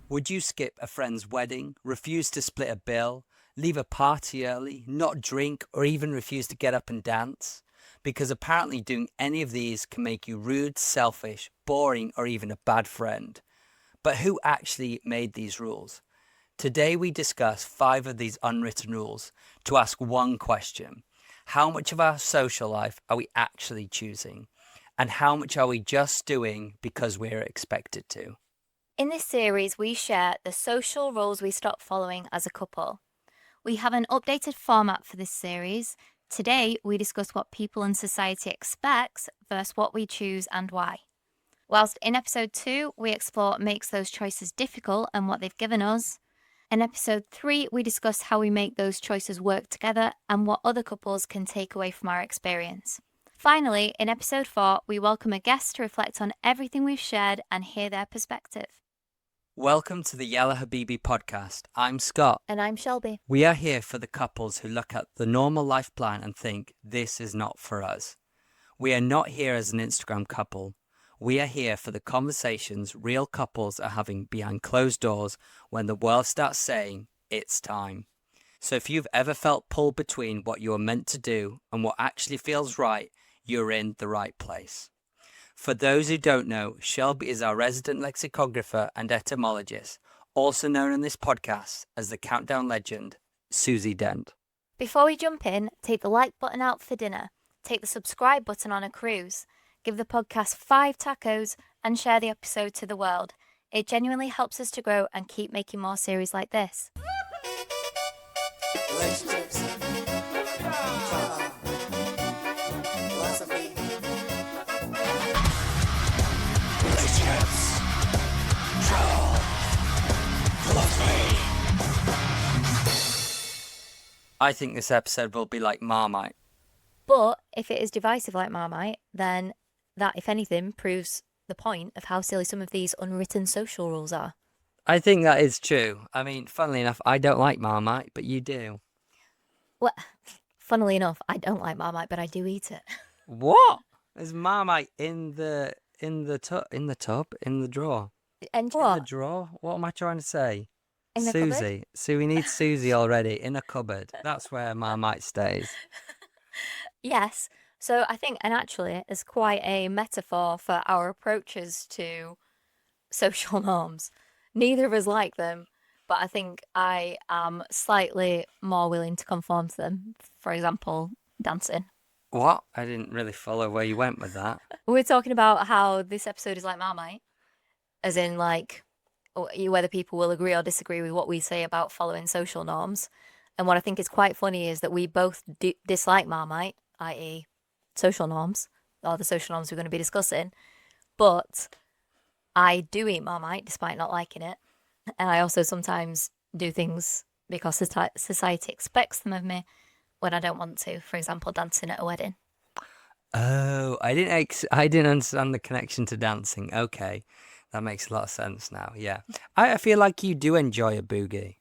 Would you skip a friend's wedding, refuse to split a bill, leave a party early, not drink, or even refuse to get up and dance? Because apparently doing any of these can make you rude, selfish, boring, or even a bad friend. But who actually made these rules? Today we discuss 5 of these unwritten rules to ask one question. How much of our social life are we actually choosing? And how much are we just doing because we're expected to? In this series, we share the social rules we stopped following as a couple. We have an updated format for this series. Today, we discuss what people and society expects versus what we choose and why. Whilst in episode 2, we explore what makes those choices difficult and what they've given us. In episode 3, we discuss how we make those choices work together and what other couples can take away from our experience. Finally, in episode 4, we welcome a guest to reflect on everything we've shared and hear their perspective. Welcome to the Yalla Habibi podcast. I'm Scott. And I'm Shelby. We are here for the couples who look at the normal life plan and think, this is not for us. We are not here as an Instagram couple. We are here for the conversations real couples are having behind closed doors when the world starts saying, it's time. So if you've ever felt pulled between what you are meant to do and what actually feels right, you're in the right place. For those who don't know, Shelby is our resident lexicographer and etymologist, also known in this podcast as the countdown legend, Susie Dent. Before we jump in, take the like button out for dinner, take the subscribe button on a cruise, give the podcast 5 tacos, and share the episode to the world. It genuinely helps us to grow and keep making more series like this. Relationships, trauma, philosophy. Relationships, trauma, philosophy. I think this episode will be like Marmite. But if it is divisive like Marmite, then that, if anything, proves the point of how silly some of these unwritten social rules are. I think that is true. I mean, funnily enough, I don't like Marmite, but you do. Well, funnily enough, I don't like Marmite, but I do eat it. What? There's Marmite in the drawer. And In what? the drawer? What am I trying to say? In the Susie. cupboard? So we need Susie already in a cupboard. That's where Marmite stays. Yes. So I think, and actually, it's quite a metaphor for our approaches to social norms. Neither of us like them, but I think I am slightly more willing to conform to them. For example, dancing. What? I didn't really follow where you went with that. We're talking about how this episode is like Marmite, as in like whether people will agree or disagree with what we say about following social norms. And what I think is quite funny is that we both dislike Marmite, i.e. social norms, or the social norms we're going to be discussing, but I do eat Marmite despite not liking it. And I also sometimes do things because society expects them of me when I don't want to. For example, dancing at a wedding. Oh, I didn't understand the connection to dancing. Okay, that makes a lot of sense now. Yeah, I feel like you do enjoy a boogie.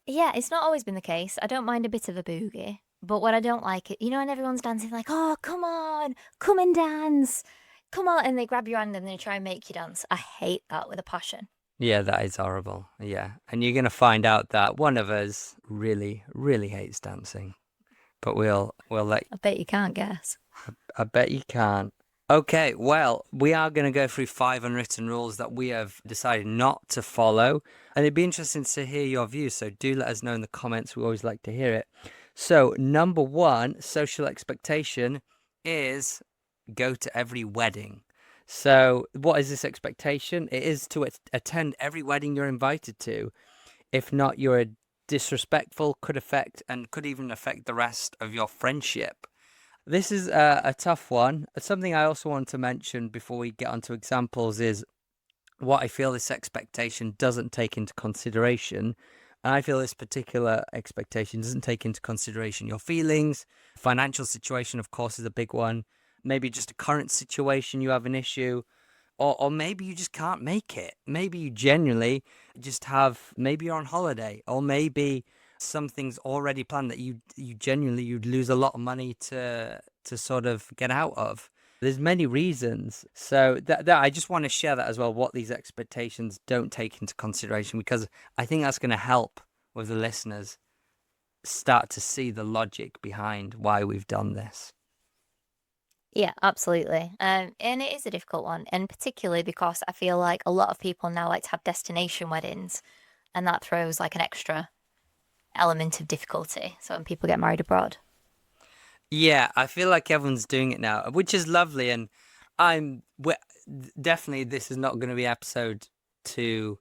Yeah, it's not always been the case. I don't mind a bit of a boogie. But what I don't like it, when everyone's dancing like, oh, come on, come and dance. Come on. And they grab your hand and they try and make you dance. I hate that with a passion. Yeah, that is horrible. Yeah, and you're gonna find out that one of us really, really hates dancing. But we'll let. I bet you can't guess. I bet you can't. Okay, well, we are going to go through 5 unwritten rules that we have decided not to follow. And it'd be interesting to hear your views, so do let us know in the comments. We always like to hear it. So, number 1, social expectation is go to every wedding. So, what is this expectation? It is to attend every wedding you're invited to. If not, you're disrespectful, could even affect the rest of your friendship. This is a tough one. Something I also want to mention before we get onto examples is what I feel this expectation doesn't take into consideration. And I feel this particular expectation doesn't take into consideration your feelings. Financial situation, of course, is a big one. Maybe just a current situation, you have an issue. Or maybe you just can't make it. Maybe you genuinely maybe you're on holiday. Or maybe something's already planned that you'd lose a lot of money to sort of get out of. There's many reasons. So that I just want to share that as well, what these expectations don't take into consideration, because I think that's going to help with the listeners start to see the logic behind why we've done this. Yeah, absolutely. And it is a difficult one, and particularly because I feel like a lot of people now like to have destination weddings, and that throws like an extra element of difficulty. So when people get married abroad. Yeah, I feel like everyone's doing it now, which is lovely. And definitely this is not going to be episode to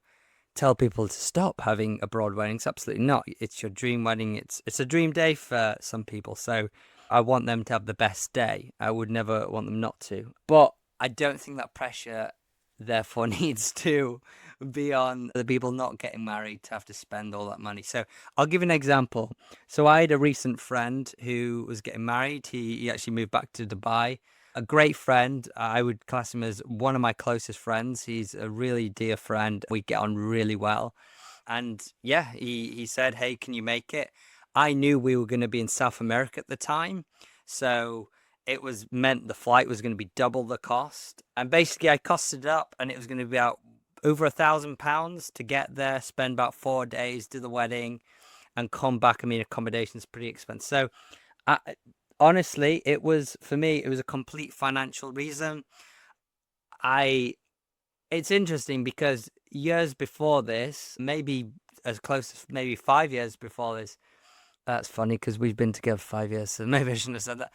tell people to stop having abroad weddings. Absolutely not. It's your dream wedding. It's a dream day for some people. So I want them to have the best day. I would never want them not to. But I don't think that pressure therefore needs to be on the people not getting married to have to spend all that money. So I'll give an example. So I had a recent friend who was getting married. He actually moved back to Dubai. A great friend. I would class him as one of my closest friends. He's a really dear friend. We get on really well. And yeah, he said, hey, can you make it? I knew we were going to be in South America at the time. So it was meant the flight was going to be double the cost. And basically I costed it up, and it was going to be about over £1,000 to get there, spend about 4 days, do the wedding, and come back. I mean, accommodation's pretty expensive. So honestly, it was, for me, it was a complete financial reason. It's interesting because years before this, maybe as close as maybe 5 years before this, that's funny because we've been together 5 years, so maybe I shouldn't have said that.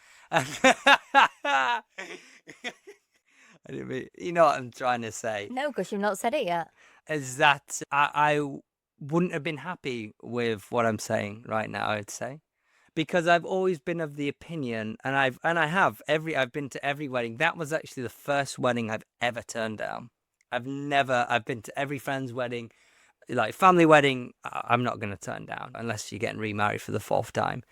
I didn't mean, you know what I'm trying to say? No, because you've not said it yet. Is that I wouldn't have been happy with what I'm saying right now, I'd say. Because I've always been of the opinion, and I've been to every wedding. That was actually the first wedding I've ever turned down. I've been to every friend's wedding, like family wedding. I'm not going to turn down unless you're getting remarried for the 4th time.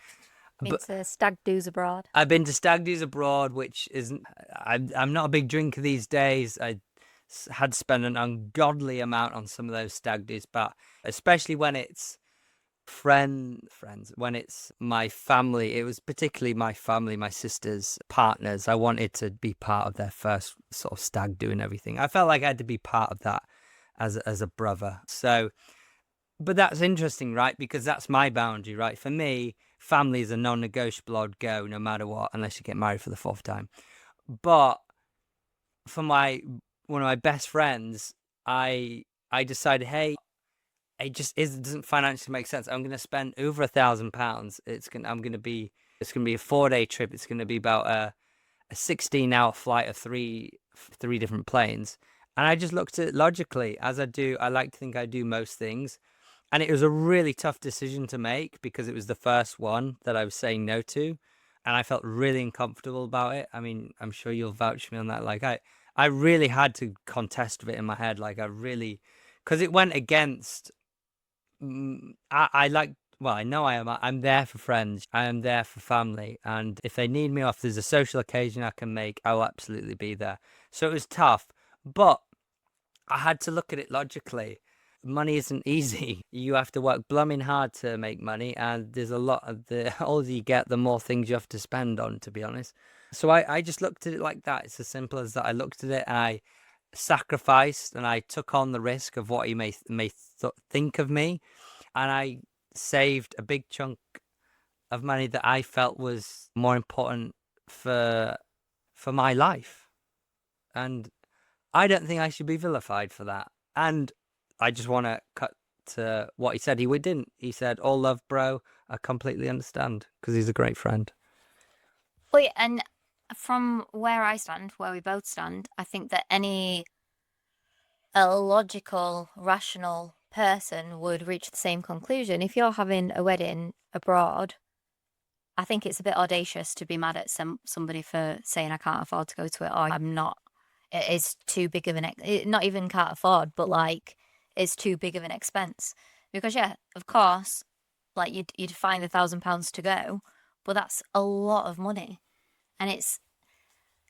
It's a stag do's abroad. I've been to stag do's abroad, which isn't. I'm not a big drinker these days. I had spent an ungodly amount on some of those stag do's, but especially when it's friends, when it's my family, it was particularly my family, my sister's partners. I wanted to be part of their first sort of stag do and everything. I felt like I had to be part of that as a brother. So, but that's interesting, right? Because that's my boundary, right? For me, family is a non-negotiable. I'd go no matter what, unless you get married for the 4th time. But for one of my best friends, I decided, hey, it doesn't financially make sense. I'm going to spend over £1,000. It's going to be a 4-day trip. It's going to be about a 16-hour flight of three different planes. And I just looked at it logically, as I do. I like to think I do most things. And it was a really tough decision to make because it was the first one that I was saying no to. And I felt really uncomfortable about it. I mean, I'm sure you'll vouch for me on that. Like, I really had to contest with it in my head. Like, because it went against, I know I am. I'm there for friends. I am there for family. And if they need me, or if there's a social occasion I can make, I'll absolutely be there. So it was tough. But I had to look at it logically. Money isn't easy. You have to work blooming hard to make money, and there's a lot of the older you get, the more things you have to spend on, to be honest. So I just looked at it like that. It's as simple as that. I looked at it and I sacrificed and I took on the risk of what he may think of me, and I saved a big chunk of money that I felt was more important for my life. And I don't think I should be vilified for that. And I just want to cut to what he said. He didn't. He said, all love, bro. I completely understand, because he's a great friend. Well, yeah, and from where I stand, where we both stand, I think that any logical, rational person would reach the same conclusion. If you're having a wedding abroad, I think it's a bit audacious to be mad at somebody for saying I can't afford to go to it, or I'm not. It is too big of not even can't afford, but like, it's too big of an expense. Because yeah, of course, like you'd find £1,000 to go, but that's a lot of money. And it's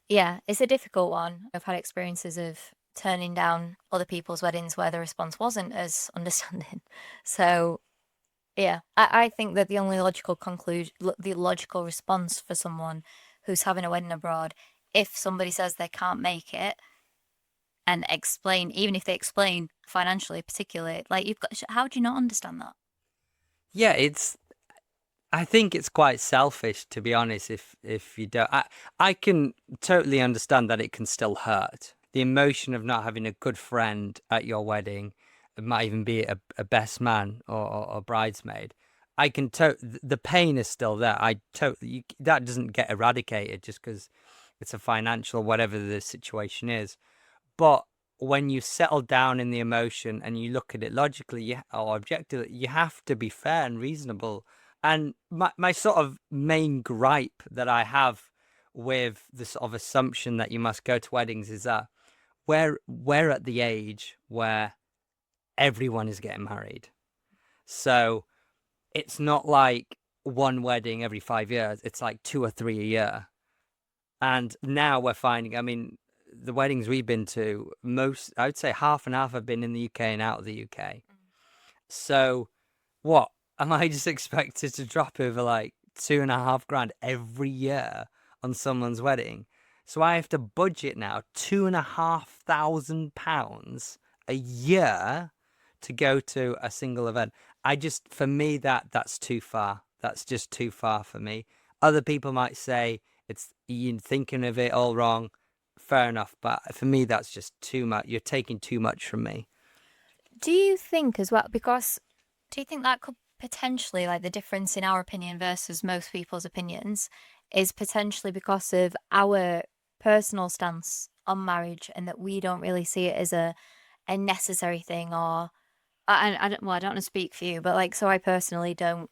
a difficult one. I've had experiences of turning down other people's weddings where the response wasn't as understanding. So yeah, I think that the only logical response for someone who's having a wedding abroad if somebody says they can't make it and explain, even if they explain financially, particularly, like you've got, how do you not understand that? Yeah, I think it's quite selfish, to be honest. If you don't, I can totally understand that it can still hurt. The emotion of not having a good friend at your wedding, it might even be a best man or bridesmaid. I can the pain is still there. I totally that doesn't get eradicated just because it's a financial whatever the situation is. But when you settle down in the emotion and you look at it logically or objectively, you have to be fair and reasonable. And my sort of main gripe that I have with the sort of assumption that you must go to weddings is that we're at the age where everyone is getting married. So it's not like one wedding every 5 years. It's like 2 or 3 a year. And now we're finding, I mean, the weddings we've been to, I would say half and half have been in the UK and out of the UK. So what? Am I just expected to drop over like 2.5 grand every year on someone's wedding? So I have to budget now £2,500 a year to go to a single event. For me, that's too far. That's just too far for me. Other people might say it's you're thinking of it all wrong. Fair enough, but for me, that's just too much. You're taking too much from me. Do you think as well, because do you think that could potentially, like the difference in our opinion versus most people's opinions, is potentially because of our personal stance on marriage and that we don't really see it as a necessary thing or, I don't want to speak for you, but like, so I personally don't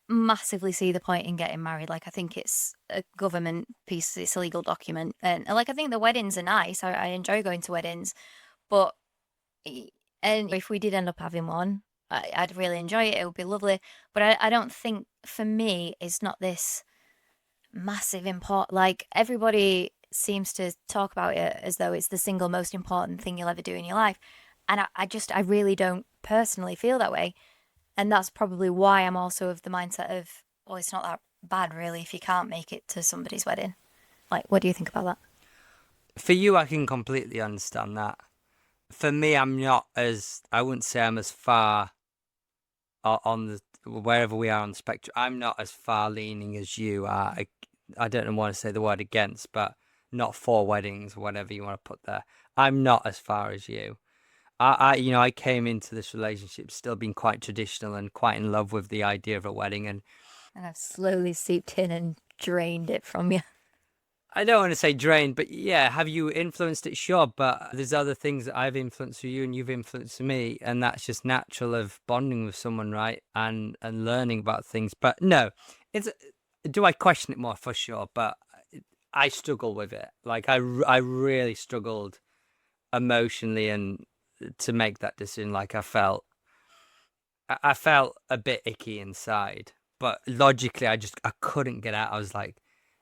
massively see the point in getting married. Like, I think it's a government piece, it's a legal document. And like, I think the weddings are nice. I enjoy going to weddings, but and if we did end up having one, I'd really enjoy it. It would be lovely. But I don't think for me, it's not this massive import. Like everybody seems to talk about it as though it's the single most important thing you'll ever do in your life. And I really don't personally feel that way. And that's probably why I'm also of the mindset of, well, it's not that bad really if you can't make it to somebody's wedding. Like, what do you think about that? For you, I can completely understand that. For me, I wouldn't say I'm as far on wherever we are on the spectrum. I'm not as far leaning as you are. I don't want to say the word against, but not for weddings, whatever you want to put there. I'm not as far as you. I came into this relationship still being quite traditional and quite in love with the idea of a wedding. And I've slowly seeped in and drained it from you. I don't want to say drained, but yeah, have you influenced it? Sure, but there's other things that I've influenced you and you've influenced me, and that's just natural of bonding with someone, right? And learning about things. But no, do I question it more? For sure, but I struggle with it. Like I really struggled emotionally and to make that decision. Like I felt a bit icky inside, but logically I couldn't get out. I was like,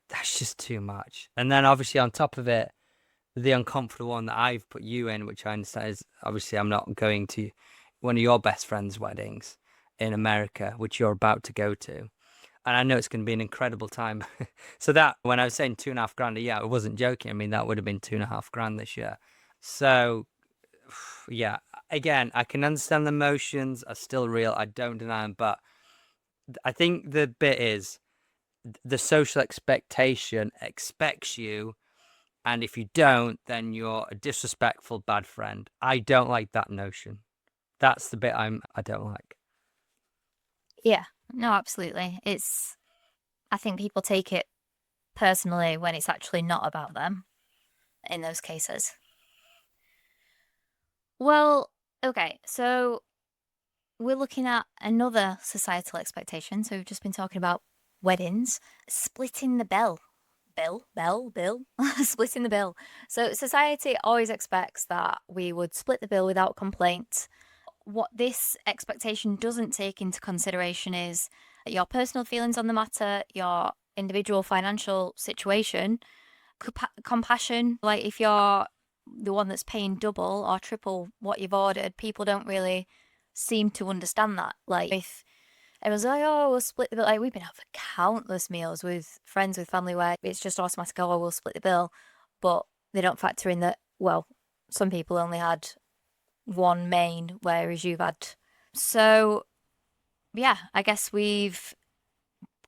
that's just too much. And then obviously on top of it, the uncomfortable one that I've put you in, which I understand is obviously I'm not going to one of your best friend's weddings in America, which you're about to go to. And I know it's going to be an incredible time. So that, when I was saying 2.5 grand a year, I wasn't joking. I mean, that would have been 2.5 grand this year. So yeah, again, I can understand the emotions are still real. I don't deny them, but I think the bit is the social expectation expects you, and if you don't, then you're a disrespectful bad friend. I don't like that notion. That's the bit I don't like. Yeah, no, absolutely. I think people take it personally when it's actually not about them in those cases. Well, okay, so we're looking at another societal expectation. So we've just been talking about weddings, splitting the bill. Bill, splitting the bill. So society always expects that we would split the bill without complaint. What this expectation doesn't take into consideration is your personal feelings on the matter, your individual financial situation, compassion. Like if you're the one that's paying double or triple what you've ordered, people don't really seem to understand that. Like if Everyone's like, oh, we'll split the bill. Like, we've been out for countless meals with friends, with family, where it's just automatic, oh, we'll split the bill. But they don't factor in that, well, some people only had one main, whereas you've had. So, yeah, I guess we've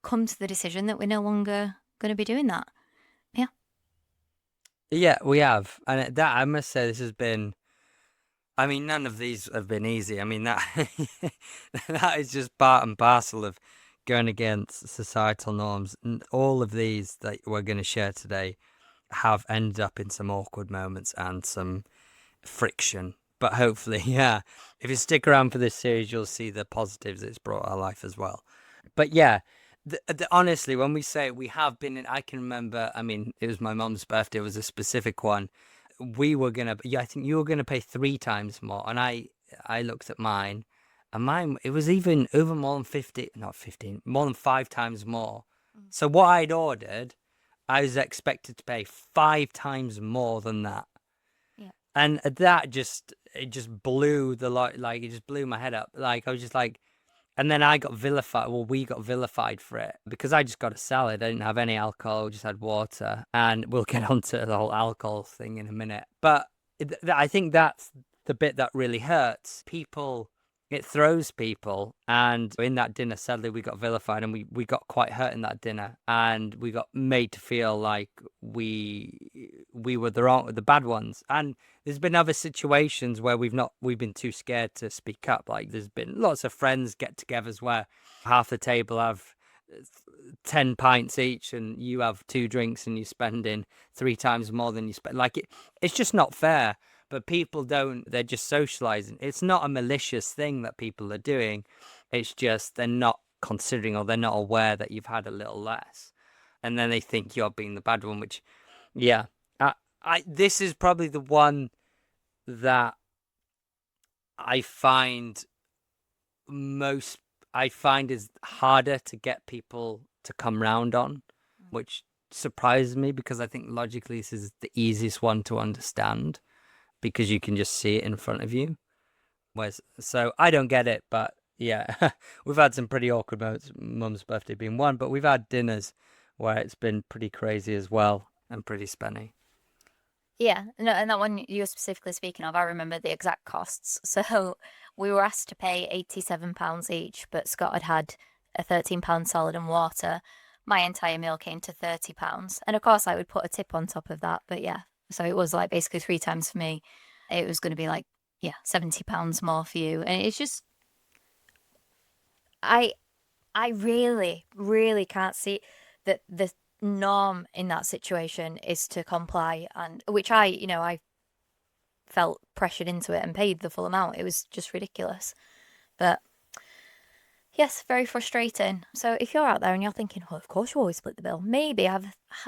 come to the decision that we're no longer going to be doing that. Yeah. Yeah, we have. And that, I must say, this has been. I mean, none of these have been easy. I mean, that that is just part and parcel of going against societal norms. And all of these that we're going to share today have ended up in some awkward moments and some friction. But hopefully, yeah, if you stick around for this series, you'll see the positives it's brought our life as well. But yeah, honestly, when we say we have been in, I can remember, I mean, it was my mum's birthday, it was a specific one. We were gonna, yeah, I think you were gonna pay 3 times more, and I looked at mine, and mine it was even over more than 50, not 15, more than 5 times more. So what I'd ordered, I was expected to pay 5 times more than that, Yeah. and that it just blew the like it just blew my head up. Like I was just like, and then I got vilified. Well, we got vilified for it because I just got a salad. I didn't have any alcohol, just had water. And we'll get onto the whole alcohol thing in a minute. But I think that's the bit that really hurts people. It throws people. And in that dinner, sadly, we got vilified and we got quite hurt in that dinner. And we got made to feel like we were the bad ones. And there's been other situations where we've been too scared to speak up. Like there's been lots of friends get-togethers where half the table have 10 pints each and you have 2 drinks and you're spending 3 times more than you spend. Like it's just not fair. But people they're just socializing. It's not a malicious thing that people are doing. It's just they're not considering or they're not aware that you've had a little less. And then they think you're being the bad one, which, yeah. This is probably the one that I find is harder to get people to come round on, which surprises me because I think logically this is the easiest one to understand because you can just see it in front of you. So I don't get it, but yeah, we've had some pretty awkward moments, mum's birthday being one, but we've had dinners where it's been pretty crazy as well and pretty spenny. Yeah, no, and that one you were specifically speaking of, I remember the exact costs. So we were asked to pay £87 each, but Scott had a £13 salad and water. My entire meal came to £30. And of course, I would put a tip on top of that. But yeah, so it was like basically 3 times for me. It was going to be like, yeah, £70 more for you. And it's just, I really, really can't see that the norm in that situation is to comply, and which I felt pressured into it and paid the full amount. It was just ridiculous. But yes, very frustrating. So if you're out there and you're thinking, well, of course you always split the bill, maybe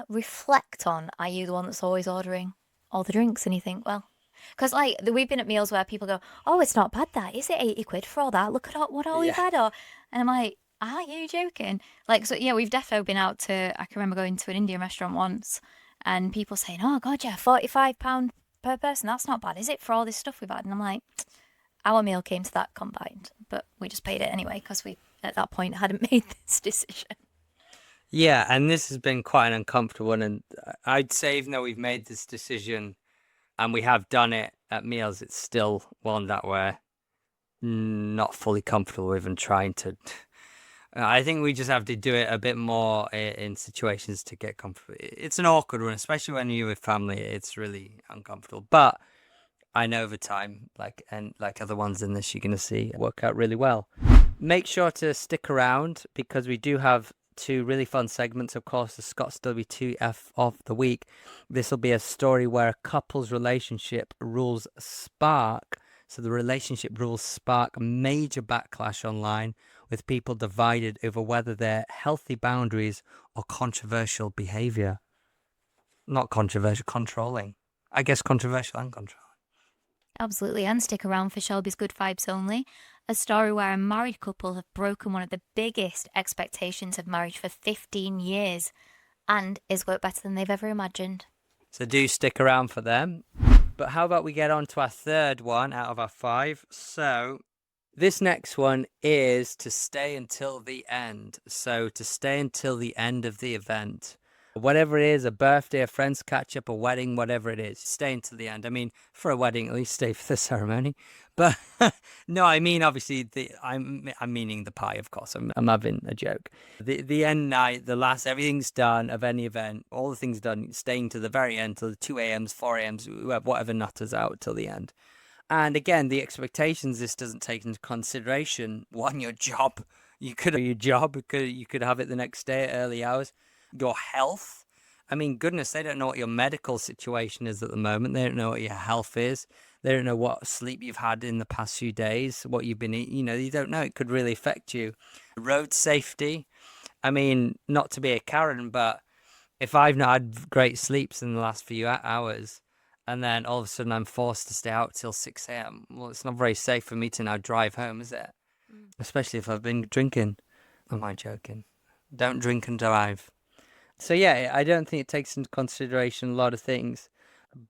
reflect on, are you the one that's always ordering all the drinks? And you think, well, because like we've been at meals where people go, oh, it's not bad that, is it 80 quid for all that? Look at what all we've had. And I'm like, are you joking? Like, so yeah, we've defo been out to, I can remember going to an Indian restaurant once and people saying, oh God, yeah, £45 per person. That's not bad, is it, for all this stuff we've had? And I'm like, our meal came to that combined, but we just paid it anyway because we, at that point, hadn't made this decision. Yeah, and this has been quite an uncomfortable one. And I'd say even though we've made this decision and we have done it at meals, it's still one that we're not fully comfortable with and trying to... I think we just have to do it a bit more in situations to get comfortable. It's an awkward one, especially when you're with family. It's really uncomfortable. But I know over time, like other ones in this, you're going to see it work out really well. Make sure to stick around because we do have 2 really fun segments. Of course, the Scott's W2F of the week. This will be a story where a couple's relationship rules spark. So the relationship rules spark major backlash online, with people divided over whether they're healthy boundaries or controversial behavior. Not controversial, controlling. I guess controversial and controlling. Absolutely, and stick around for Shelby's Good Vibes Only, a story where a married couple have broken one of the biggest expectations of marriage for 15 years and is worked better than they've ever imagined. So do stick around for them. But how about we get on to our third one out of our 5? So This next one is to stay until the end. So to stay until the end of the event. Whatever it is, a birthday, a friend's catch up, a wedding, whatever it is, stay until the end. I mean, for a wedding, at least stay for the ceremony. But no, I mean, obviously, I'm meaning the pie, of course. I'm having a joke. The end night, the last, everything's done of any event, all the things done, staying to the very end, till the 2 a.m.s, 4 a.m.s, whatever nutters out till the end. And again, the expectations, this doesn't take into consideration, one, your job. You could have your job, you could have it the next day at early hours. Your health. I mean, goodness, they don't know what your medical situation is at the moment. They don't know what your health is. They don't know what sleep you've had in the past few days, what you've been eating. You know, you don't know. It could really affect you. Road safety. I mean, not to be a Karen, but if I've not had great sleeps in the last few hours, and then all of a sudden I'm forced to stay out till 6 a.m., well, it's not very safe for me to now drive home, is it? Especially if I've been drinking. Am I joking? Don't drink and drive. So yeah, I don't think it takes into consideration a lot of things.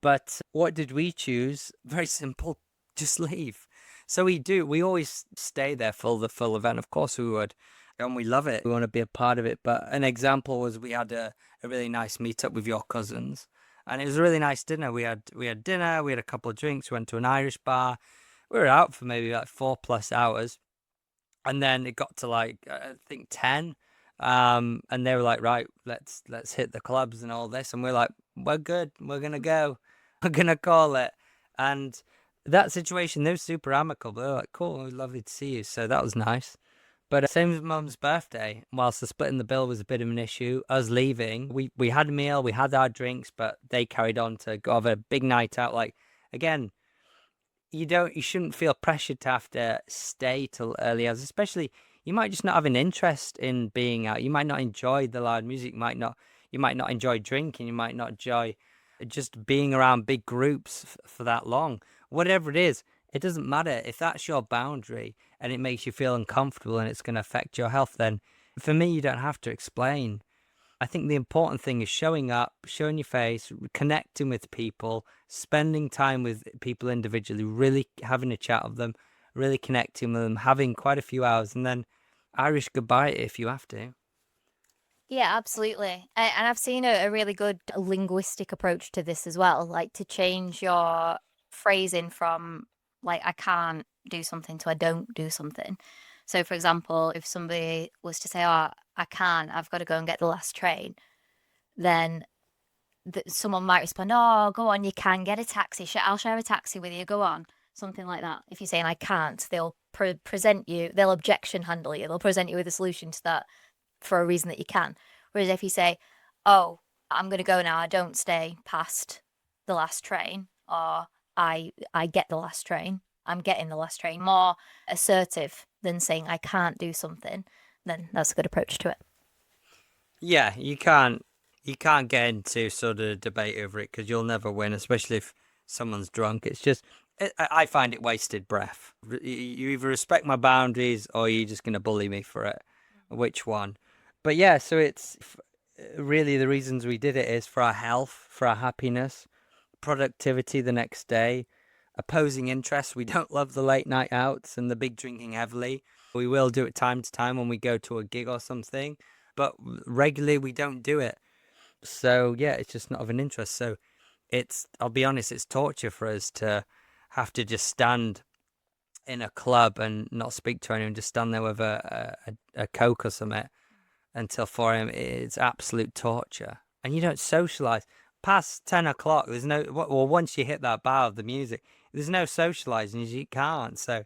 But what did we choose? Very simple, just leave. So we always stay there for the full event. Of course we would. And we love it. We want to be a part of it. But an example was we had a really nice meetup with your cousins. And it was a really nice dinner. We had dinner, we had a couple of drinks, we went to an Irish bar. We were out for maybe like 4+ hours. And then it got to like, I think 10. And they were like, right, let's hit the clubs and all this. And we're like, we're good. We're going to go. We're going to call it. And that situation, they were super amicable. They were like, cool, it was lovely to see you. So that was nice. But same with Mum's birthday. Whilst the splitting the bill was a bit of an issue, us leaving, we had a meal, we had our drinks, but they carried on to go have a big night out. Like, again, you shouldn't feel pressured to have to stay till early hours, especially you might just not have an interest in being out. You might not enjoy the loud music. You might not enjoy drinking. You might not enjoy just being around big groups for that long. Whatever it is, it doesn't matter. If that's your boundary and it makes you feel uncomfortable and it's going to affect your health, then for me, you don't have to explain. I think the important thing is showing up, showing your face, connecting with people, spending time with people individually, really having a chat with them, really connecting with them, having quite a few hours, and then Irish goodbye if you have to. Yeah, absolutely. And I've seen a really good linguistic approach to this as well, like to change your phrasing from like I can't do something to I don't do something. So, for example, if somebody was to say, "Oh, I can't, I've got to go and get the last train," then someone might respond, "Oh, go on, you can get a taxi. I'll share a taxi with you. Go on." Something like that. If you're saying I can't, they'll present you, they'll objection handle you, they'll present you with a solution to that for a reason that you can. Whereas if you say, "Oh, I'm going to go now, I don't stay past the last train," or I get the last train, I'm getting the last train, more assertive than saying I can't do something, then that's a good approach to it. Yeah, you can't get into sort of debate over it because you'll never win, especially if someone's drunk. It's just I find it wasted breath. You either respect my boundaries or you're just going to bully me for it. Which one? But yeah, so it's really the reasons we did it is for our health, for our happiness, productivity the next day, opposing interests. We don't love the late night outs and the big drinking heavily. We will do it time to time when we go to a gig or something, but regularly we don't do it. So yeah, it's just not of an interest. So I'll be honest, it's torture for us to have to just stand in a club and not speak to anyone, just stand there with a Coke or something until 4 a.m. It's absolute torture. And you don't socialize. Past 10 o'clock, there's no, well, once you hit that bar of the music, there's no socializing, you can't. So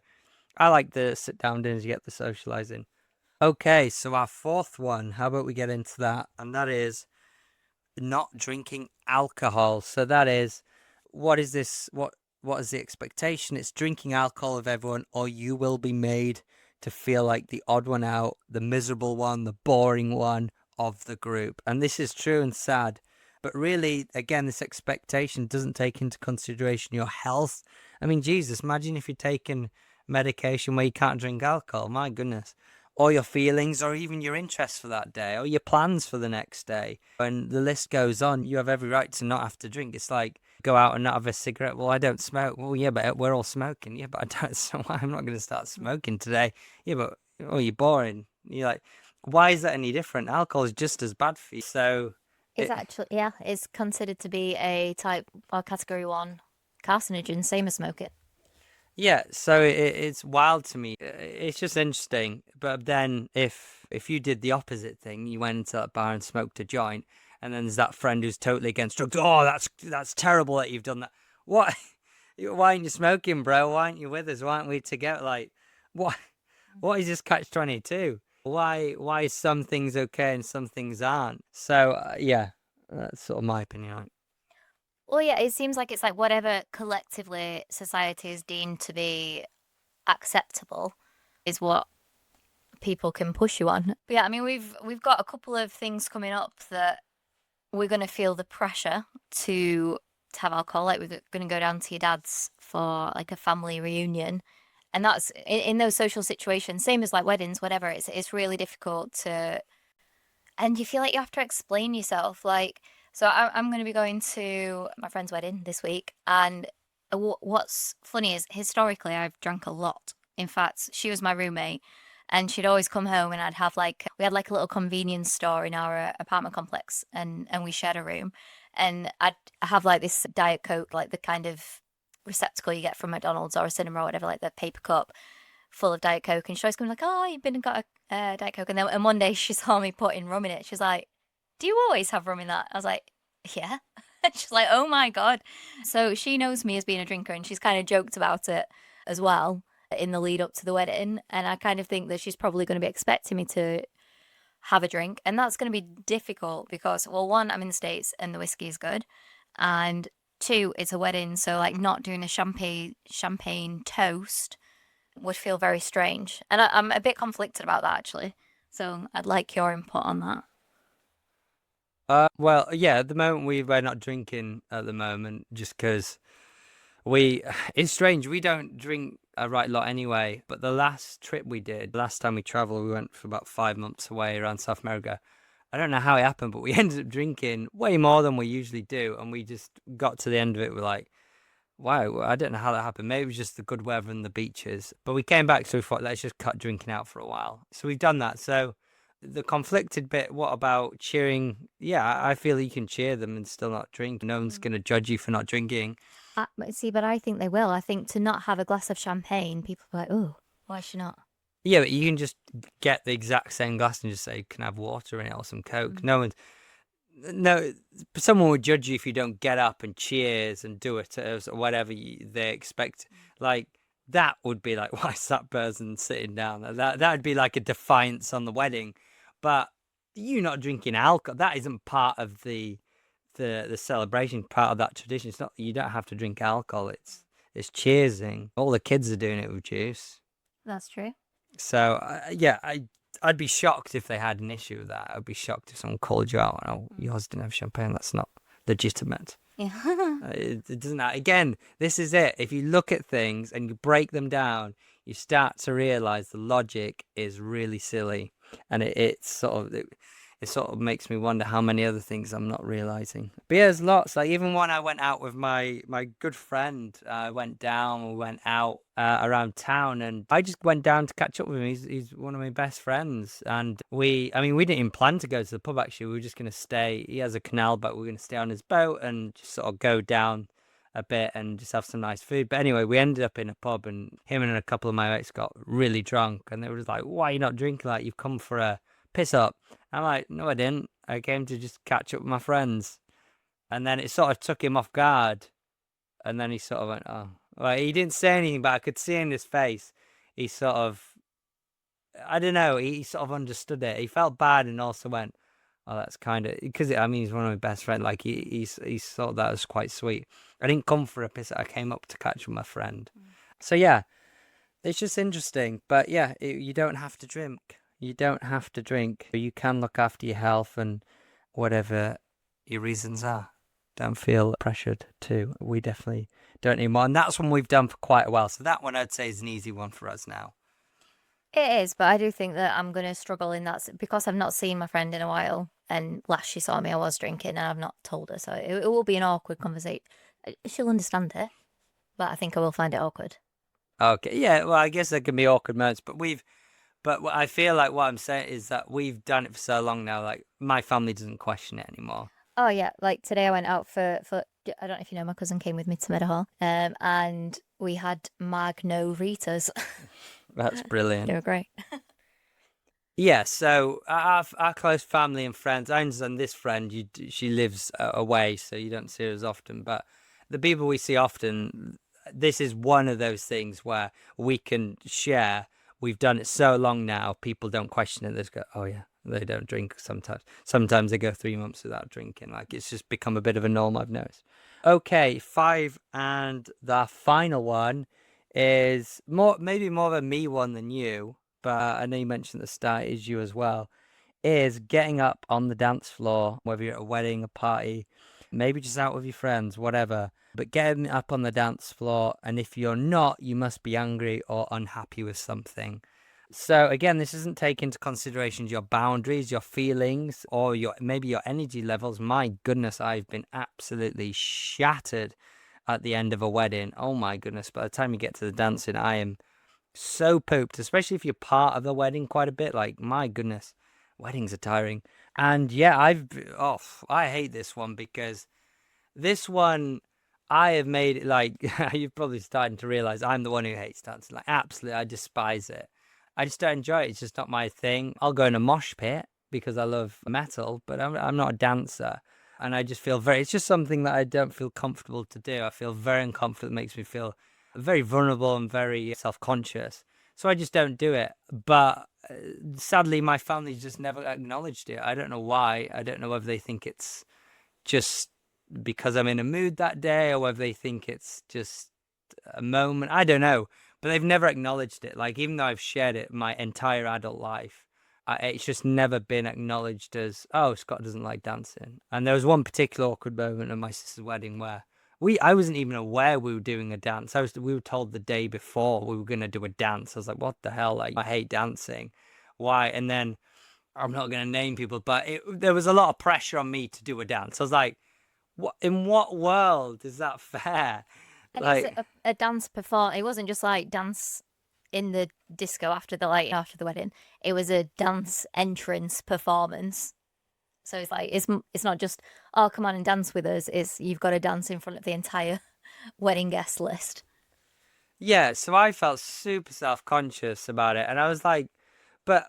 I like the sit down dinners, you get the socializing. Okay, so our fourth one, how about we get into that? And that is not drinking alcohol. So that is, what is this? What is the expectation? It's drinking alcohol of everyone, or you will be made to feel like the odd one out, the miserable one, the boring one of the group. And this is true and sad. But really, again, this expectation doesn't take into consideration your health. I mean, Jesus, imagine if you're taking medication where you can't drink alcohol. My goodness. Or your feelings, or even your interests for that day, or your plans for the next day. And the list goes on. You have every right to not have to drink. It's like go out and not have a cigarette. Well, I don't smoke. Well, yeah, but we're all smoking. Yeah, but I don't. So I'm not going to start smoking today. Yeah, but oh, you're boring. You're like, why is that any different? Alcohol is just as bad for you. So It's actually, yeah, it's considered to be a type or category 1 carcinogen, same as smoking. yeah, so it's wild to me. It's just interesting. But then if you did the opposite thing, you went into that bar and smoked a joint, and then there's that friend who's totally against drugs. Oh, that's terrible that you've done that. What? Why aren't you smoking, bro? Why aren't you with us? Why aren't we together? Like, what? What is this catch-22? Why is some things okay and some things aren't? So yeah, that's sort of my opinion on it. Well, yeah, it seems like it's like whatever collectively society is deemed to be acceptable is what people can push you on. But yeah, I mean, we've got a couple of things coming up that we're going to feel the pressure to have alcohol. Like we're going to go down to your dad's for like a family reunion, and that's in those social situations, same as like weddings, whatever. It's really difficult to, and you feel like you have to explain yourself. Like, so I'm going to be going to my friend's wedding this week, and what's funny is historically I've drank a lot. In fact, she was my roommate, and she'd always come home, and I'd have like we had like a little convenience store in our apartment complex, and we shared a room, and I'd have like this Diet Coke, like the kind of receptacle you get from McDonald's or a cinema or whatever, like the paper cup full of Diet Coke, and she always comes like, "Oh, you've been and got a Diet Coke," and one day she saw me putting rum in it. She's like, "Do you always have rum in that?" I was like, "Yeah." And she's like, "Oh my God." So she knows me as being a drinker, and she's kind of joked about it as well in the lead up to the wedding. And I kind of think that she's probably going to be expecting me to have a drink. And that's going to be difficult because, well, one, I'm in the States and the whiskey is good. And two, it's a wedding. So, like, not doing a champagne toast would feel very strange. And I'm a bit conflicted about that, actually. So I'd like your input on that. Well, yeah, at the moment we're not drinking at the moment just because it's strange. We don't drink a right lot anyway. But the last trip we did, last time we traveled, we went for about 5 months away around South America. I don't know how it happened, but we ended up drinking way more than we usually do. And we just got to the end of it. We're like, wow, I don't know how that happened. Maybe it was just the good weather and the beaches. But we came back, so we thought, let's just cut drinking out for a while. So we've done that. So the conflicted bit, what about cheering? Yeah, I feel you can cheer them and still not drink. No one's going to judge you for not drinking. But I think they will. I think to not have a glass of champagne, people are like, "Oh, why should not?" Yeah, but you can just get the exact same glass and just say, can I have water in it or some Coke? No, someone would judge you if you don't get up and cheers and do it or whatever they expect. Like, that would be like, why is that person sitting down? That would be like a defiance on the wedding. But you not drinking alcohol, that isn't part of the celebration, part of that tradition. It's not, you don't have to drink alcohol. It's cheersing. All the kids are doing it with juice. That's true. So yeah, I'd be shocked if they had an issue with that. I'd be shocked if someone called you out and, oh, yours didn't have champagne. That's not legitimate. Yeah. It doesn't. Again, this is it. If you look at things and you break them down, you start to realize the logic is really silly, and it sort of makes me wonder how many other things I'm not realizing. But yeah, there's lots. Like even when I went out with my good friend, we went out around town, and I just went down to catch up with him. He's one of my best friends, and we didn't even plan to go to the pub. Actually, we were just going to stay. He has a canal boat. We were going to stay on his boat and just sort of go down a bit and just have some nice food. But anyway, we ended up in a pub, and him and a couple of my mates got really drunk, and they were just like, "Why are you not drinking? Like you've come for a piss up." I'm like, no, I didn't. I came to just catch up with my friends. And then it sort of took him off guard. And then he sort of went, oh. Well, he didn't say anything, but I could see in his face. He sort of, I don't know, he sort of understood it. He felt bad and also went, oh, that's kind of, because he's one of my best friends. Like, he thought that was quite sweet. I didn't come for a piss. I came up to catch with my friend. So, yeah, it's just interesting. But, yeah, you don't have to drink. You don't have to drink. You can look after your health and whatever your reasons are. Don't feel pressured to. We definitely don't need more. And that's one we've done for quite a while. So that one I'd say is an easy one for us now. It is, but I do think that I'm going to struggle in that because I've not seen my friend in a while. And last she saw me, I was drinking, and I've not told her. So it will be an awkward She'll understand it, but I think I will find it awkward. Okay, yeah. Well, I guess there can be awkward moments, but I feel like what I'm saying is that we've done it for so long now. Like my family doesn't question it anymore. Oh yeah, like today I went out for I don't know if you know, my cousin came with me to Meadowhall, and we had Magnoritas. That's brilliant. They were great. Yeah, so our close family and friends. I understand this friend. She lives away, so you don't see her as often. But the people we see often, this is one of those things where we can share. We've done it so long now, people don't question it. They just go, "Oh yeah, they don't drink sometimes." Sometimes they go 3 months without drinking. Like it's just become a bit of a norm, I've noticed. Okay, five, and the final one is maybe more of a me one than you, but I know you mentioned at the start is you as well, is getting up on the dance floor, whether you're at a wedding, a party, maybe just out with your friends, whatever. But getting up on the dance floor, and if you're not, you must be angry or unhappy with something. So again, this isn't taking into consideration your boundaries, your feelings, or maybe your energy levels. My goodness, I've been absolutely shattered at the end of a wedding. Oh my goodness, by the time you get to the dancing, I am so pooped, especially if you're part of the wedding quite a bit. Like, my goodness, weddings are tiring. And yeah, I hate this one because this one, I have made it like, you're probably starting to realize I'm the one who hates dancing. Like, absolutely, I despise it. I just don't enjoy it. It's just not my thing. I'll go in a mosh pit because I love metal, but I'm not a dancer. And I just feel it's just something that I don't feel comfortable to do. I feel very uncomfortable. It makes me feel very vulnerable and very self-conscious. So I just don't do it. But sadly, my family just never acknowledged it. I don't know why. I don't know whether they think it's just because I'm in a mood that day or whether they think it's just a moment. I don't know. But they've never acknowledged it. Like, even though I've shared it my entire adult life, it's just never been acknowledged as, oh, Scott doesn't like dancing. And there was one particular awkward moment at my sister's wedding where I wasn't even aware we were doing a dance. We were told the day before we were going to do a dance. I was like, what the hell? Like, I hate dancing. Why? And then I'm not going to name people, but there was a lot of pressure on me to do a dance. I was like, in what world is that fair? And Like, it was a dance perform. It wasn't just like dance in the disco after the wedding. It was a dance entrance performance. So it's like it's not just, oh, come on and dance with us. It's you've got to dance in front of the entire wedding guest list. yeah, so I felt super self-conscious about it. And I was like, but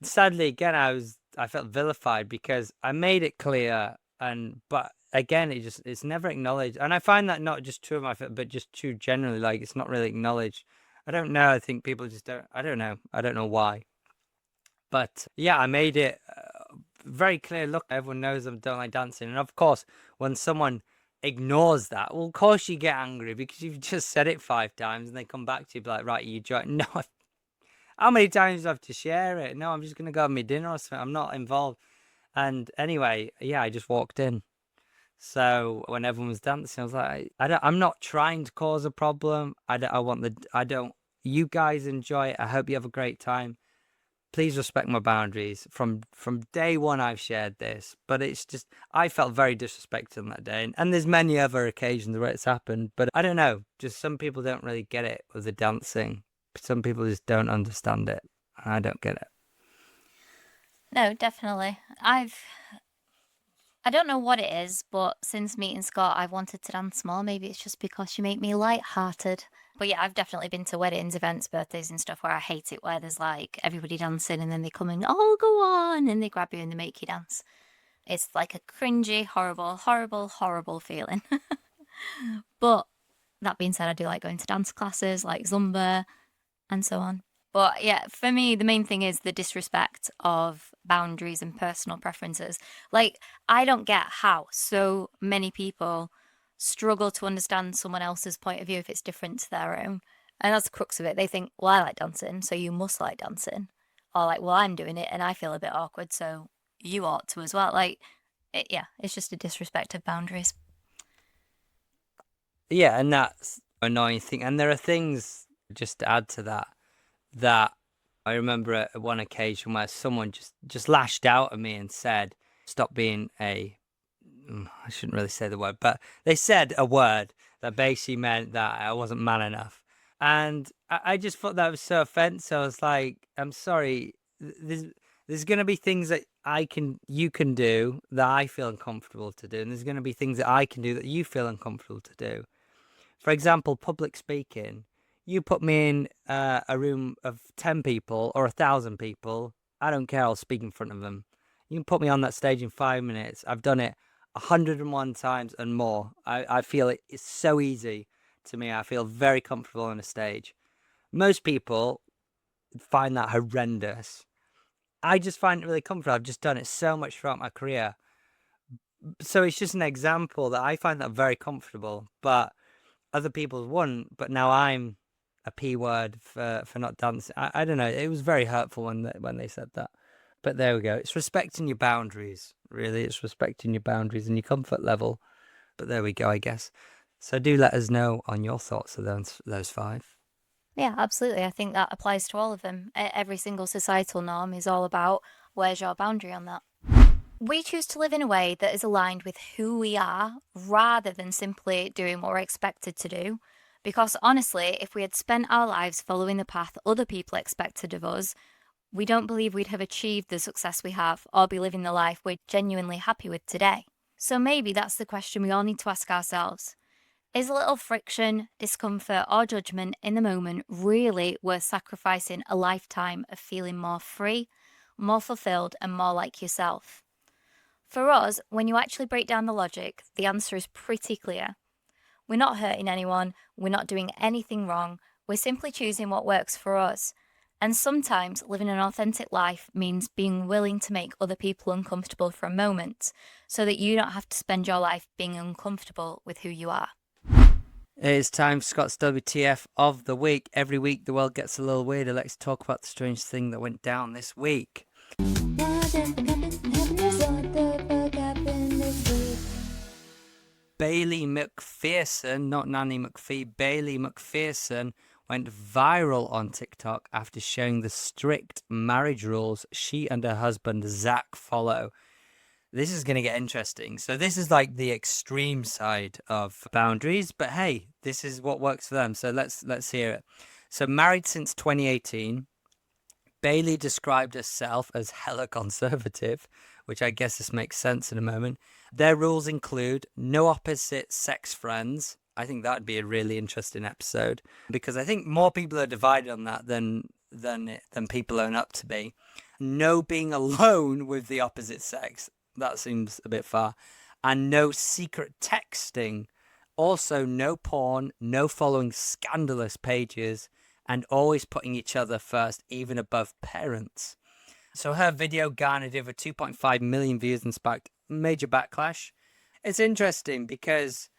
sadly, again, I felt vilified because I made it clear, but again, it's never acknowledged. And I find that not just true of my but just true generally. Like, it's not really acknowledged. I don't know. I think people just don't. I don't know. I don't know why. But yeah, I made it very clear. Look, everyone knows I don't like dancing. And of course, when someone ignores that, well, of course you get angry because you've just said it 5 times and they come back to you like, right, you join. No, how many times do I have to share it? No, I'm just going to go have my dinner or something. I'm not involved. And anyway, yeah, I just walked in. So when everyone was dancing, I was like, I'm not trying to cause a problem. You guys enjoy it. I hope you have a great time. Please respect my boundaries. From day one, I've shared this, but it's just, I felt very disrespected on that day. And there's many other occasions where it's happened, but I don't know. Just some people don't really get it with the dancing. Some people just don't understand it. And I don't get it. No, definitely. I don't know what it is, but since meeting Scott, I've wanted to dance more. Maybe it's just because you make me light-hearted. But yeah, I've definitely been to weddings, events, birthdays and stuff where I hate it, where there's like everybody dancing and then they come and, oh, go on, and they grab you and they make you dance. It's like a cringy, horrible, horrible, horrible feeling. But that being said, I do like going to dance classes like Zumba and so on. But yeah, for me, the main thing is the disrespect of boundaries and personal preferences. Like, I don't get how so many people struggle to understand someone else's point of view if it's different to their own. And that's the crux of it. They think, well, I like dancing, so you must like dancing. Or like, well, I'm doing it and I feel a bit awkward, so you ought to as well. Like, yeah, it's just a disrespect of boundaries. Yeah, and that's an annoying thing. And there are things, just to add to that I remember at one occasion where someone just lashed out at me and said, stop being a I shouldn't really say the word, but they said a word that basically meant that I wasn't man enough. And I just thought that was so offensive. I was like, I'm sorry, there's going to be things that you can do that I feel uncomfortable to do. And there's going to be things that I can do that you feel uncomfortable to do. For example, public speaking. You put me in a room of 10 people or 1,000 people. I don't care. I'll speak in front of them. You can put me on that stage in 5 minutes. I've done it 101 times and more. I feel it's so easy to me. I feel very comfortable on a stage. Most people find that horrendous. I just find it really comfortable. I've just done it so much throughout my career. So it's just an example that I find that very comfortable, but other people wouldn't. But now I'm a P word for not dancing. I don't know. It was very hurtful when they said that. But there we go. It's respecting your boundaries, really. It's respecting your boundaries and your comfort level. But there we go, I guess. So do let us know on your thoughts of those 5. Yeah, absolutely. I think that applies to all of them. Every single societal norm is all about where's your boundary on that. We choose to live in a way that is aligned with who we are rather than simply doing what we're expected to do. Because honestly, if we had spent our lives following the path other people expected of us, we don't believe we'd have achieved the success we have or be living the life we're genuinely happy with today. So maybe that's the question we all need to ask ourselves. Is a little friction, discomfort, or judgment in the moment really worth sacrificing a lifetime of feeling more free, more fulfilled, and more like yourself? For us, when you actually break down the logic, the answer is pretty clear. We're not hurting anyone, we're not doing anything wrong, we're simply choosing what works for us. And sometimes living an authentic life means being willing to make other people uncomfortable for a moment, so that you don't have to spend your life being uncomfortable with who you are. It is time for Scott's WTF of the week. Every week the world gets a little weirder. Let's talk about the strange thing that went down this week. Bailey McPherson, not Nanny McPhee, Bailey McPherson went viral on TikTok after sharing the strict marriage rules she and her husband Zach follow. This is going to get interesting. So this is like the extreme side of boundaries, but hey, this is what works for them. So let's hear it. So married since 2018, Bailey described herself as hella conservative, which I guess this makes sense in a moment. Their rules include no opposite sex friends. I think that'd be a really interesting episode because I think more people are divided on that than people own up to be. No being alone with the opposite sex. That seems a bit far. And no secret texting. Also, no porn, no following scandalous pages, and always putting each other first, even above parents. So her video garnered over 2.5 million views and sparked major backlash. It's interesting because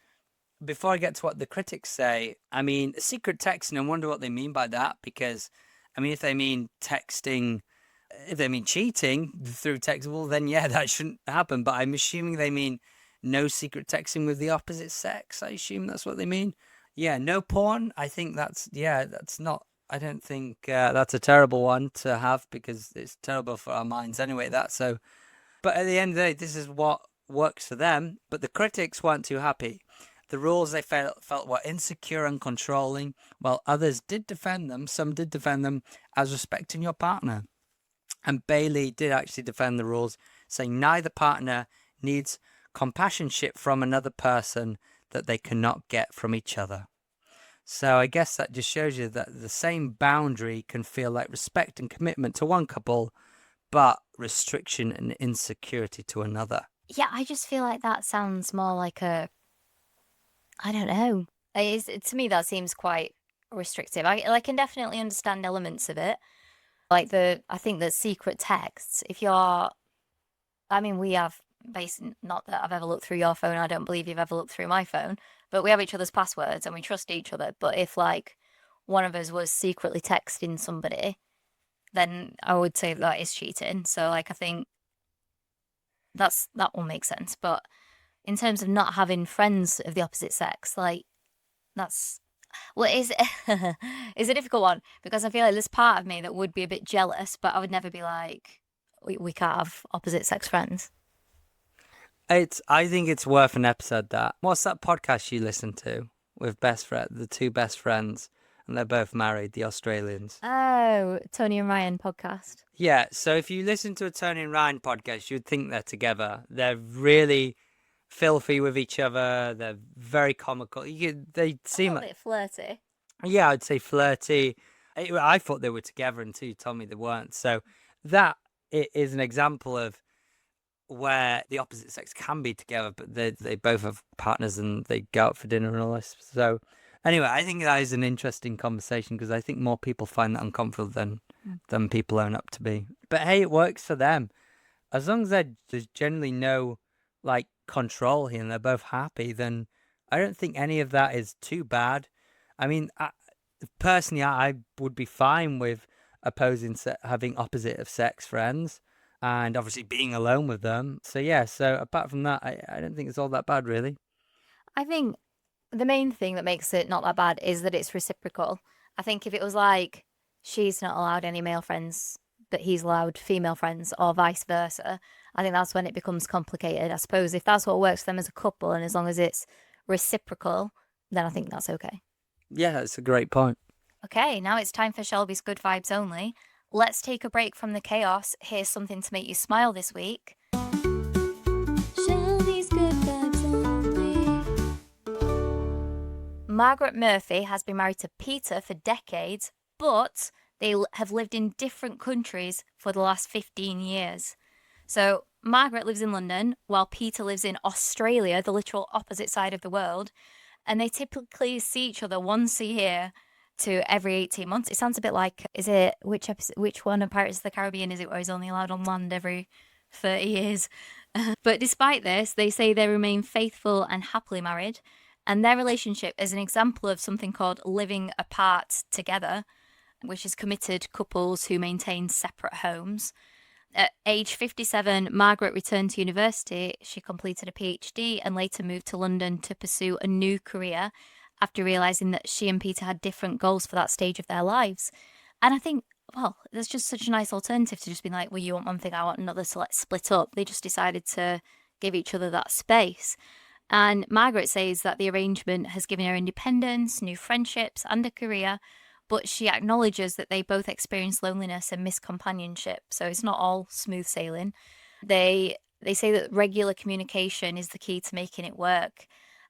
before I get to what the critics say, I mean, secret texting, I wonder what they mean by that because, I mean, if they mean texting... If they mean cheating through text, well, then yeah, that shouldn't happen. But I'm assuming they mean no secret texting with the opposite sex. I assume that's what they mean. Yeah, no porn. I think that's not. I don't think that's a terrible one to have because it's terrible for our minds anyway. But at the end of the day, this is what works for them. But the critics weren't too happy. The rules they felt were insecure and controlling, while others did defend them. Some did defend them as respecting your partner. And Bailey did actually defend the rules, saying neither partner needs companionship from another person that they cannot get from each other. So I guess that just shows you that the same boundary can feel like respect and commitment to one couple, but restriction and insecurity to another. Yeah, I just feel like that sounds more like I don't know. To me, that seems quite restrictive. I can definitely understand elements of it. Like I think the secret texts, we have not that I've ever looked through your phone, I don't believe you've ever looked through my phone, but we have each other's passwords and we trust each other. But if like one of us was secretly texting somebody, then I would say that is cheating. So like I think that will make sense. But in terms of not having friends of the opposite sex, like that's... Well, it's a difficult one because I feel like there's part of me that would be a bit jealous, but I would never be like, we can't have opposite sex friends. I think it's worth an episode. That what's that podcast you listen to with the two best friends, and they're both married, the Australians. Oh, Tony and Ryan podcast. Yeah, so if you listen to a Tony and Ryan podcast, you'd think they're together. They're really filthy with each other. They're very comical. They seem A like, bit flirty. yeah, I'd say flirty. I thought they were together until you told me they weren't. So that is an example of where the opposite sex can be together, but they both have partners and they go out for dinner and all this. So anyway, I think that is an interesting conversation because I think more people find that uncomfortable than people own up to be. But hey, it works for them. As long as there's generally no like control here and they're both happy, then I don't think any of that is too bad. I mean, personally, I would be fine with having opposite of sex friends and obviously being alone with them. So yeah, so apart from that, I don't think it's all that bad really. I think the main thing that makes it not that bad is that it's reciprocal. I think if it was like she's not allowed any male friends, but he's allowed female friends, or vice versa, I think that's when it becomes complicated. I suppose if that's what works for them as a couple, and as long as it's reciprocal, then I think that's okay. Yeah, that's a great point. Okay, now it's time for Shelby's Good Vibes Only. Let's take a break from the chaos. Here's something to make you smile this week. Shelby's Good Vibes Only. Margaret Murphy has been married to Peter for decades, but they have lived in different countries for the last 15 years. So Margaret lives in London, while Peter lives in Australia, the literal opposite side of the world. And they typically see each other once a year to every 18 months. It sounds a bit like, which one of Pirates of the Caribbean is it where he's only allowed on land every 30 years? But despite this, they say they remain faithful and happily married. And their relationship is an example of something called living apart together, which is committed couples who maintain separate homes. At age 57, Margaret returned to university. She completed a PhD and later moved to London to pursue a new career after realising that she and Peter had different goals for that stage of their lives. And I think, well, there's just such a nice alternative to just being like, well, you want one thing, I want another, so let's split up. They just decided to give each other that space. And Margaret says that the arrangement has given her independence, new friendships, and a career, but she acknowledges that they both experience loneliness and miss companionship, so it's not all smooth sailing. They say that regular communication is the key to making it work.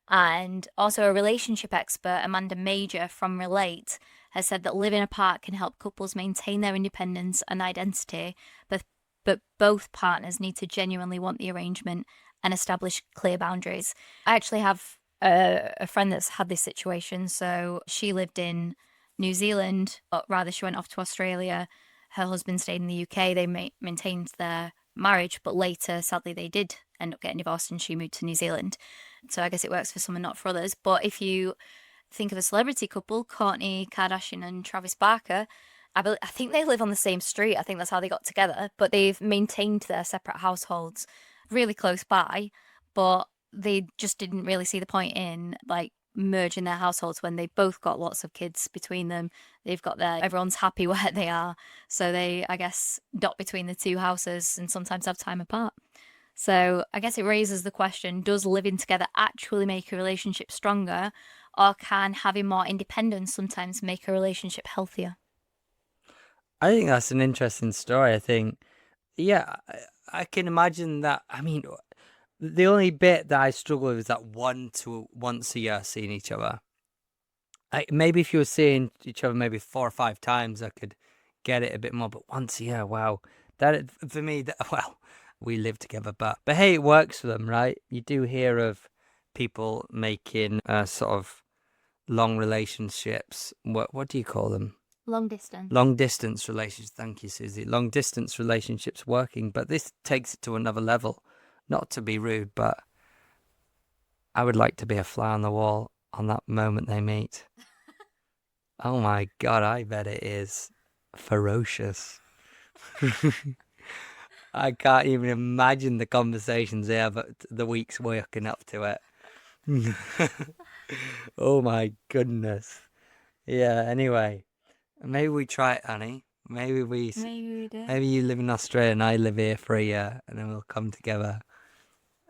And also a relationship expert, Amanda Major from Relate, has said that living apart can help couples maintain their independence and identity, but both partners need to genuinely want the arrangement and establish clear boundaries. I actually have a friend that's had this situation. So she lived in New Zealand, or rather she went off to Australia. Her husband stayed in the UK. They maintained their marriage, but later, sadly, they did end up getting divorced and she moved to New Zealand. So I guess it works for some and not for others. But if you think of a celebrity couple, Kourtney Kardashian and Travis Barker, I think they live on the same street. I think that's how they got together. But they've maintained their separate households really close by. But they just didn't really see the point in like merging their households when they both got lots of kids between them. They've got everyone's happy where they are. So they, I guess, dot between the two houses and sometimes have time apart. So I guess it raises the question, does living together actually make a relationship stronger, or can having more independence sometimes make a relationship healthier? I think that's an interesting story. I think, yeah, I can imagine that. I mean, the only bit that I struggle with is that once a year seeing each other. Maybe if you were seeing each other maybe 4 or 5 times, I could get it a bit more. But once a year, wow, that for me, well, we live together, but hey, it works for them, right? You do hear of people making sort of long relationships. What do you call them? Long distance. Long distance relationships. Thank you, Susie. Long distance relationships working, but this takes it to another level. Not to be rude, but I would like to be a fly on the wall on that moment they meet. Oh my God, I bet it is ferocious. I can't even imagine the conversations they have the weeks working up to it. Oh my goodness. Yeah, anyway. Maybe we try it, Annie. Maybe we do. Maybe you live in Australia and I live here for a year and then we'll come together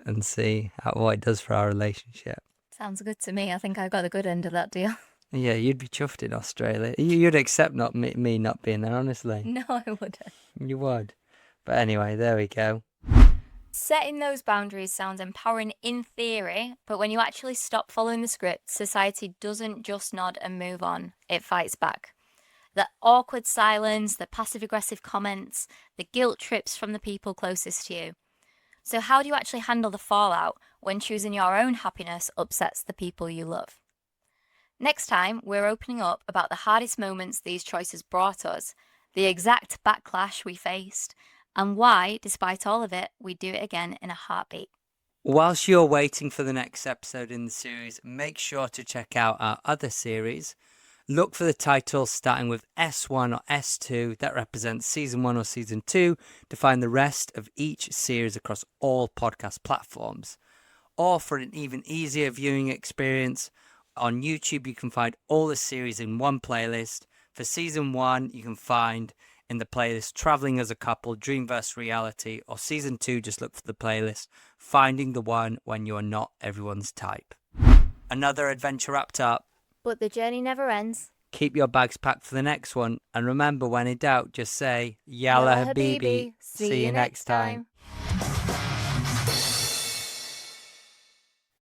and see what it does for our relationship. Sounds good to me. I think I got the good end of that deal. Yeah, you'd be chuffed in Australia. You'd accept not me not being there, honestly. No, I wouldn't. You would. But anyway, there we go. Setting those boundaries sounds empowering in theory, but when you actually stop following the script, society doesn't just nod and move on, it fights back. The awkward silence, the passive-aggressive comments, the guilt trips from the people closest to you. So how do you actually handle the fallout when choosing your own happiness upsets the people you love? Next time, we're opening up about the hardest moments these choices brought us, the exact backlash we faced, and why, despite all of it, we do it again in a heartbeat. Whilst you're waiting for the next episode in the series, make sure to check out our other series. Look for the title starting with S1 or S2 that represents Season 1 or Season 2 to find the rest of each series across all podcast platforms. Or for an even easier viewing experience, on YouTube you can find all the series in one playlist. For Season 1 you can find in the playlist Traveling as a Couple, Dream vs Reality, or Season 2 just look for the playlist Finding the One When You Are Not Everyone's Type. Another adventure wrapped up. But the journey never ends. Keep your bags packed for the next one, and remember, when in doubt, just say Yalla Habibi. See you next time.